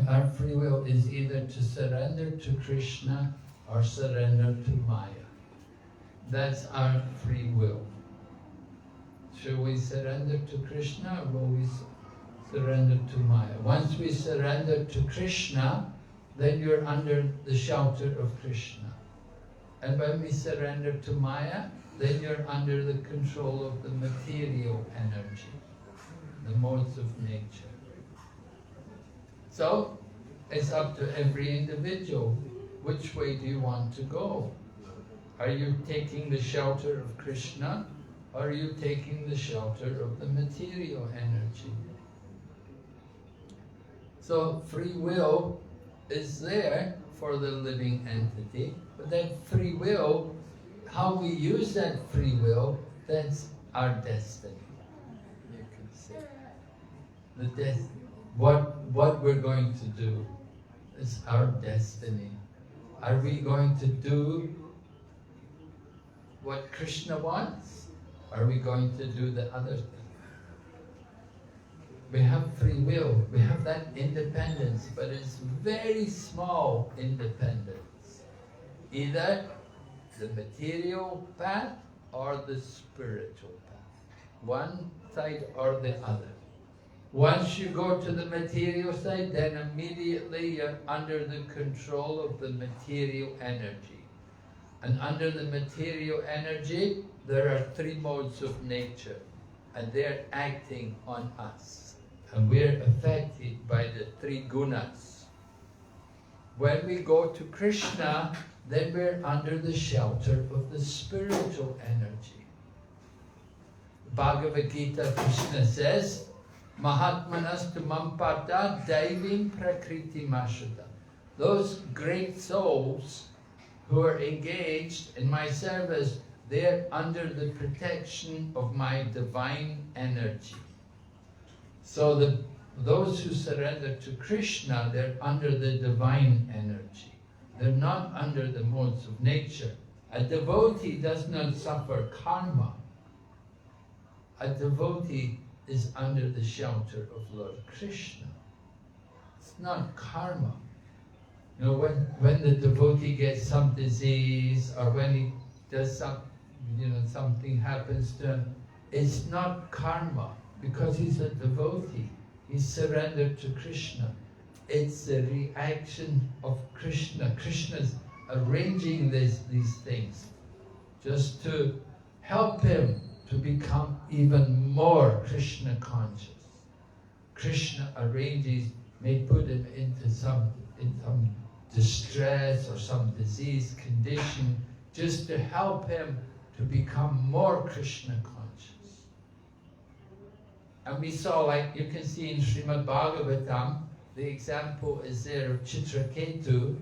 Our free will is either to surrender to Krishna or surrender to Maya. That's our free will. Should we surrender to Krishna, or will we surrender to Maya? Once we surrender to Krishna, then you're under the shelter of Krishna. And when we surrender to Maya, then you're under the control of the material energy, the modes of nature. So, it's up to every individual. Which way do you want to go? Are you taking the shelter of Krishna, or are you taking the shelter of the material energy? So free will is there for the living entity, but that free will, how we use that free will, that's our destiny. You can say. What we're going to do is our destiny. Are we going to do what Krishna wants? Are we going to do the other thing? We have free will, we have that independence, but it's very small independence. Either the material path or the spiritual path. One side or the other. Once you go to the material side, then immediately you're under the control of the material energy. And under the material energy, there are three modes of nature, and they're acting on us. And we're affected by the three gunas. when we go to Krishna, then we're under the shelter of the spiritual energy. Bhagavad Gita, Krishna says, Mahatmanastu mampata daivim prakriti mashata. Those great souls who are engaged in my service, they're under the protection of my divine energy. So those who surrender to Krishna, they're under the divine energy. They're not under the modes of nature. A devotee does not suffer karma. A devotee is under the shelter of Lord Krishna. It's not karma. You know, when the devotee gets some disease or when he does something happens to him, it's not karma because he's a devotee. He's surrendered to Krishna. It's the reaction of Krishna. Krishna's arranging these things just to help him to become even more Krishna conscious. Krishna arranges, may put him in some distress or some disease condition just to help him to become more Krishna conscious. And we saw, like you can see in Srimad Bhagavatam, the example is there of Chitraketu,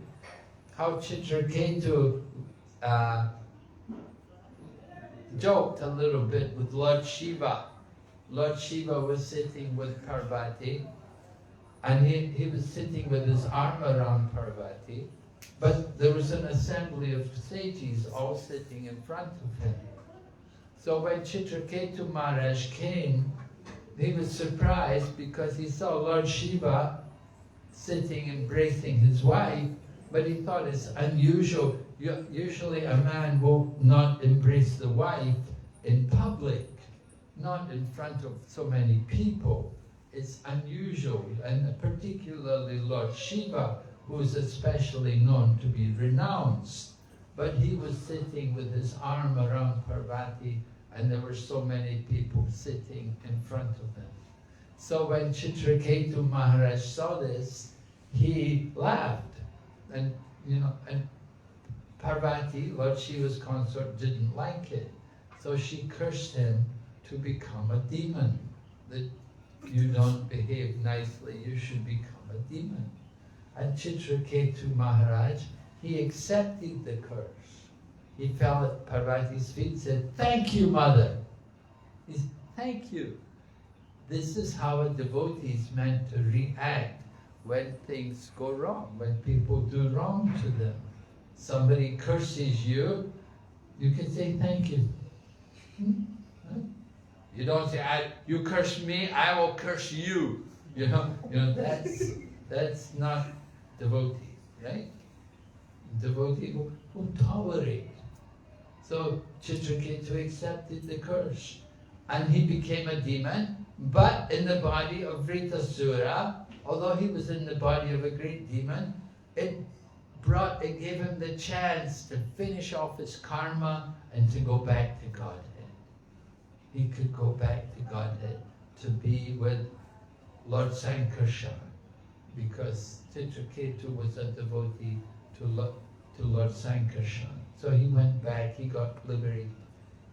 how Chitraketu joked a little bit with Lord Shiva. Lord Shiva was sitting with Parvati, and he was sitting with his arm around Parvati, but there was an assembly of sages all sitting in front of him. So when Chitraketu Maharaj came, he was surprised because he saw Lord Shiva sitting embracing his wife, but he thought it's unusual. Usually a man will not embrace the wife in public, not in front of so many people. It's unusual, and particularly Lord Shiva, who is especially known to be renounced. But he was sitting with his arm around Parvati, and there were so many people sitting in front of him. So when Chitraketu Maharaj saw this, he laughed, and Parvati, Lord Shiva's consort, didn't like it. So she cursed him to become a demon, that you don't behave nicely, you should become a demon. And Chitraketu Maharaj, he accepted the curse. He fell at Parvati's feet and said, "Thank you, mother." He said, "Thank you." This is how a devotee is meant to react when things go wrong, when people do wrong to them. Somebody curses you, you can say thank you. You don't say, "You curse me, I will curse you." That's not devotee, right? Devotee will tolerate. So Chitraketu accepted the curse, and he became a demon, but in the body of Vritasura. Although he was in the body of a great demon, it gave him the chance to finish off his karma and to go back to Godhead. He could go back to Godhead to be with Lord Sankarshan, because Chitraketu was a devotee to Lord Sankarshan. So he went back, he got liberated.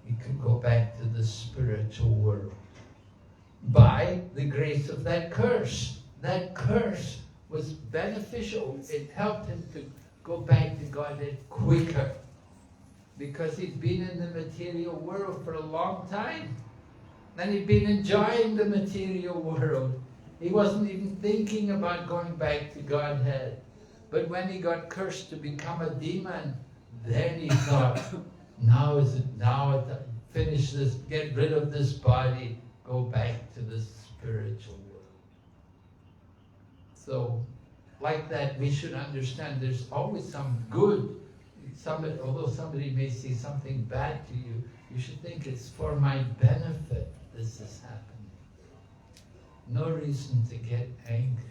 He could go back to the spiritual world by the grace of that curse. That curse was beneficial. It helped him to go back to Godhead quicker, because he'd been in the material world for a long time. And he'd been enjoying the material world. He wasn't even thinking about going back to Godhead. But when he got cursed to become a demon, then he thought, now finish this, get rid of this body, go back to the spiritual world. So, like that, we should understand there's always some good. Although somebody may say something bad to you, you should think it's for my benefit this is happening. No reason to get angry.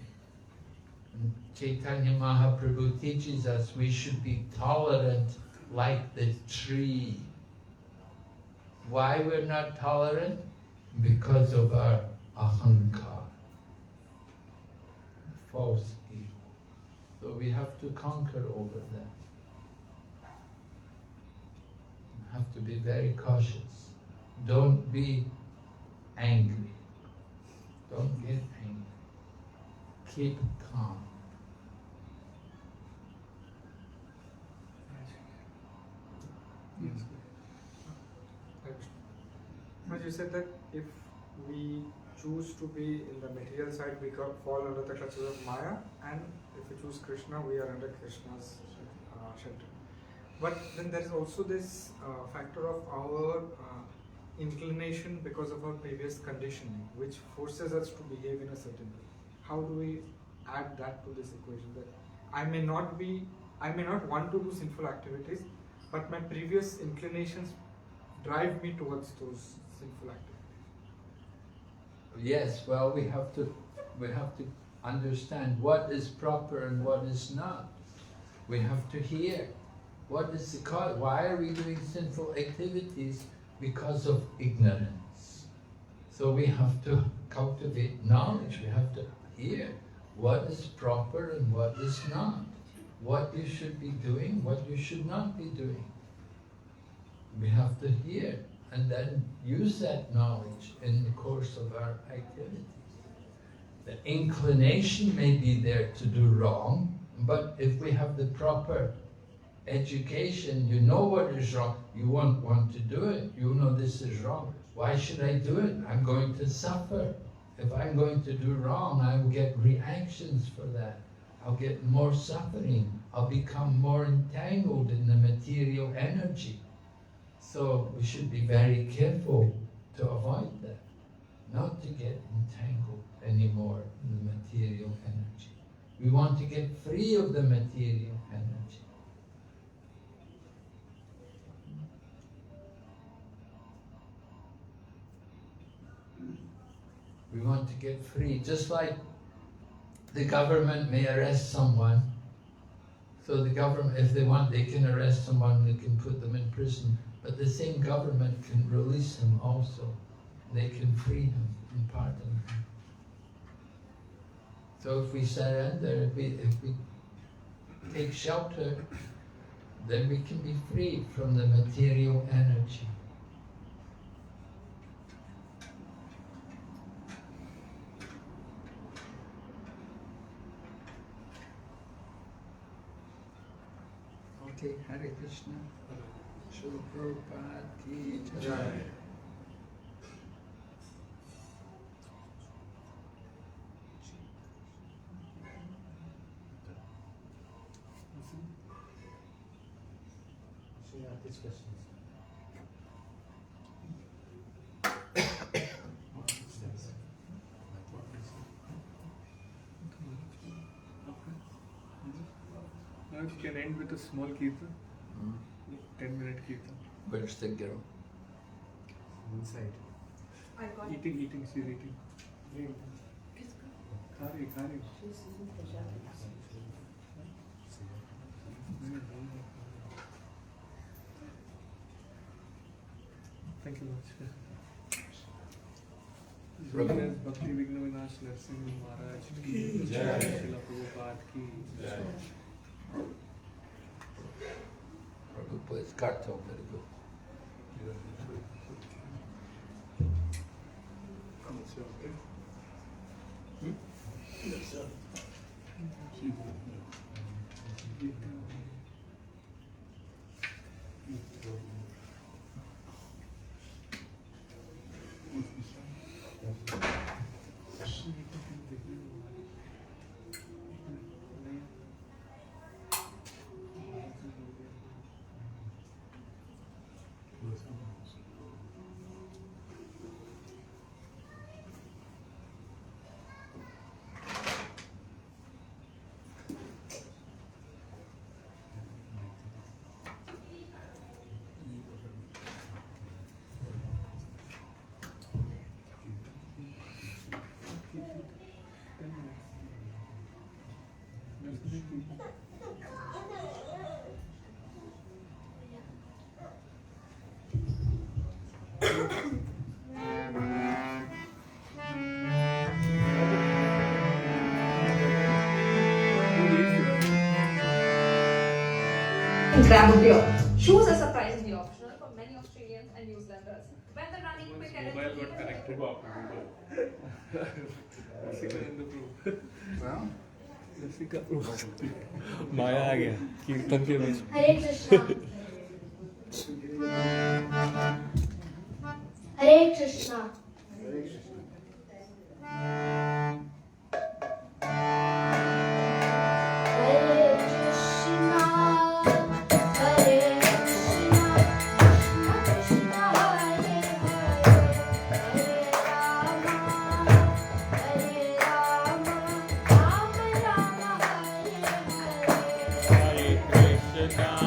And Chaitanya Mahaprabhu teaches us we should be tolerant like the tree. Why we're not tolerant? Because of our ahankar. False ego. So we have to conquer over that. We have to be very cautious. Don't be angry. Don't get angry. Keep calm. Yes. As you said that if we choose to be in the material side, we fall under the clutches of Maya, and if we choose Krishna, we are under Krishna's shelter. But then there is also this factor of our inclination because of our previous conditioning, which forces us to behave in a certain way. How do we add that to this equation? That I may not want to do sinful activities, but my previous inclinations drive me towards those sinful activities. Yes, well, we have to understand what is proper and what is not. We have to hear what is the cause. Why are we doing sinful activities? Because of ignorance. So we have to cultivate knowledge. We have to hear what is proper and what is not. What you should be doing, what you should not be doing. We have to hear and then use that knowledge in the course of our activities. The inclination may be there to do wrong, but if we have the proper education, you know what is wrong, you won't want to do it. You know this is wrong. Why should I do it? I'm going to suffer. If I'm going to do wrong, I will get reactions for that. I'll get more suffering. I'll become more entangled in the material energy. So we should be very careful to avoid that, not to get entangled anymore in the material energy. We want to get free of the material energy. We want to get free, just like the government may arrest someone. So the government, if they want, they can arrest someone, they can put them in prison. But the same government can release him also. They can free him and pardon him. So if we surrender, if we take shelter, then we can be freed from the material energy. Okay, Hare Krishna. Srila Prabhupada ki jai. Now you can end with a small kirtan, 10-minute kirtan. Where's the girl? Inside. I got Eating, she's eating. Khari. Thank you much. Glories, Bhakti, Vighna, Vinash, Narasimha Maharaj ki jai, Srila Prabhupada ki jai. Prabhupada's cartel, very good. and grab a beer. Shoes are surprisingly optional for many Australians and New Zealanders. When the running quick and Mobile got connected to माया आ गया कीर्तन के बीच हरे कृष्णा हरे Krishna Krishna